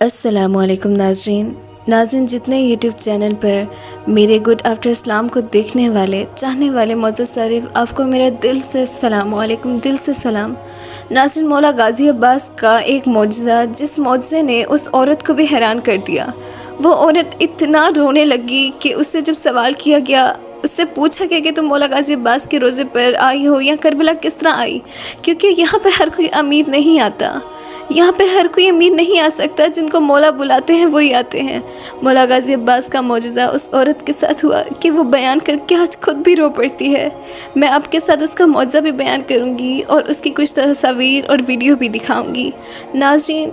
अस्सलाम वालेकुम नाज़रीन जितने यूट्यूब चैनल पर मेरे गुड आफ्टर इस्लाम को देखने वाले चाहने वाले मोअज़्ज़ज़ सारिफ, आपको मेरा दिल से सलाम वालेकुम, दिल से सलाम। नाज़रीन, मौला गाज़ी अब्बास का एक मौजज़ा, जिस मौजज़े ने उस औरत को भी हैरान कर दिया। वो औरत इतना रोने लगी कि उससे जब सवाल किया गया, उससे पूछा गया कि तुम मौला गाज़ी अब्बास के रोज़े पर आई हो या करबला किस तरह आई, क्योंकि यहाँ पे हर कोई अमीर नहीं आता, यहाँ पे हर कोई अमीर नहीं आ सकता, जिनको मौला बुलाते हैं वही आते हैं। मौला गाज़ी अब्बास का मौजज़ा उस औरत के साथ हुआ कि वो बयान करके आज खुद भी रो पड़ती है। मैं आपके साथ उसका मौजज़ा भी बयान करूँगी और उसकी कुछ तस्वीर और वीडियो भी दिखाऊँगी। नाज़रीन,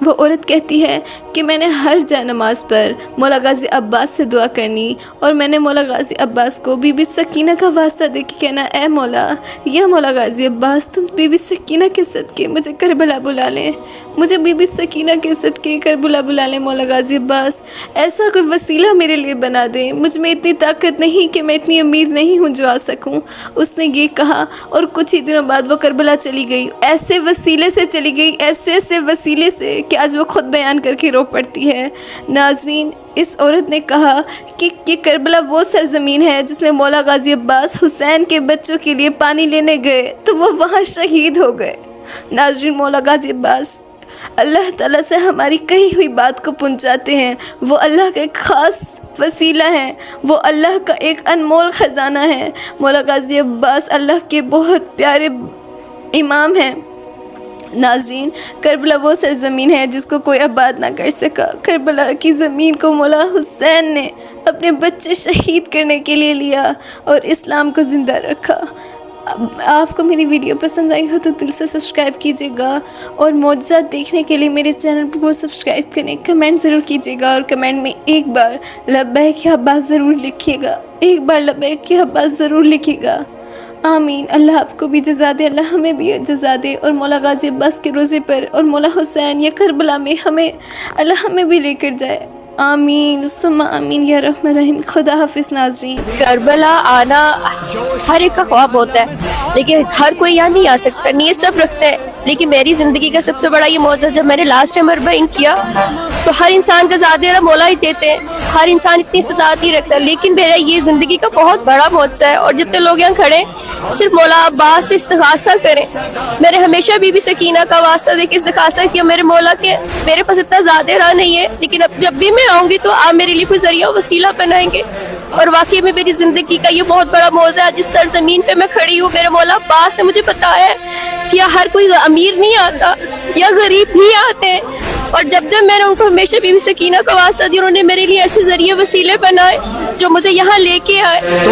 वो औरत कहती है कि मैंने हर नमाज पर मौला गाज़ी अब्बास से दुआ करनी और मैंने मौला गाज़ी अब्बास को बीबी सकीना का वास्ता दे के कहना, ए मौला, या मौला गाज़ी अब्बास, तुम बीबी सकीना के सदके मुझे करबला बुला लें, मुझे बीबी सकीना के सदके करबला बुला लें। मौला गाज़ी अब्बास, ऐसा कोई वसीला मेरे लिए बना दें, मुझ में इतनी ताकत नहीं कि मैं इतनी अमीर नहीं हूँ जो आ सकूँ। उसने ये कहा और कुछ ही दिनों बाद वो करबला चली गई। ऐसे वसीले से चली गई, ऐसे वसीले से कि आज वो खुद बयान करके रो पड़ती है। नाज़रीन, इस औरत ने कहा कि ये करबला वो सरज़मीन है जिसमें मौला गाज़ी अब्बास हुसैन के बच्चों के लिए पानी लेने गए तो वो वहाँ शहीद हो गए। नाज़रीन, मौला गाज़ी अब्बास अल्लाह ताला से हमारी कही हुई बात को पहुँचाते हैं। वो अल्लाह का एक ख़ास वसीला है, वो अल्लाह का एक अनमोल ख़जाना है। मौला गाज़ी अब्बास अल्लाह के बहुत प्यारे इमाम हैं। नाज़रीन, करबला वो सरज़मीन है जिसको कोई आबाद ना कर सका। करबला की ज़मीन को मौला हुसैन ने अपने बच्चे शहीद करने के लिए लिया और इस्लाम को ज़िंदा रखा। आपको मेरी वीडियो पसंद आई हो तो दिल से सब्सक्राइब कीजिएगा और मौजज़ा देखने के लिए मेरे चैनल को सब्सक्राइब करें। कमेंट ज़रूर कीजिएगा और कमेंट में एक बार लब्बैक या अब्बास ज़रूर लिखिएगा, एक बार लब्बैक या अब्बास ज़रूर लिखिएगा। आमीन। अल्लाह आपको भी जज़ा दे, अल्लाह हमें भी जज़ा दे और मौला गाज़ी अब्बास के रोज़े पर और मौला हुसैन या करबला में अल्लाह हमें भी लेकर जाए। आमीन सुम्मा आमीन या रहमान रहीम। खुदा हाफिज़। नाज़रीन, करबला आना हर एक का ख्वाब होता है, लेकिन हर कोई यहाँ नहीं आ सकता, नीयत सब रखता है। लेकिन मेरी ज़िंदगी का सबसे बड़ा ये मौजज़ा, जब मैंने लास्ट टाइम अरबईन किया तो हर इंसान का ज़ात मौला ही देते हैं, हर इंसान इतनी सतात नहीं रखता, लेकिन मेरा ये ज़िंदगी का बहुत बड़ा मौजज़ा है। और जितने लोग यहाँ खड़े सिर्फ मौला अब्बास से इस्तिग़ासा करें। मैंने हमेशा बीबी सकीना का वास्ता दे के इस्तिग़ासा किया, मेरे मौला के मेरे पास इतना ज़्यादा रहा नहीं है, लेकिन अब जब भी मैं आऊँगी तो आप मेरे लिए कोई ज़रिया वसीला बनाएंगे। और वाकई में मेरी ज़िंदगी का ये बहुत बड़ा मौज़ा है। जिस सरज़मीन पे मैं खड़ी हूँ, मेरे मौला अब्बास ने मुझे बताया है कि हर कोई अमीर नहीं आता, या गरीब भी आते हैं। और जब मैंने उनको हमेशा बीबी सकीना का वास्ता दिया, उन्होंने मेरे लिए ऐसे ज़रिए वसीले बनाए जो मुझे यहाँ लेके आए।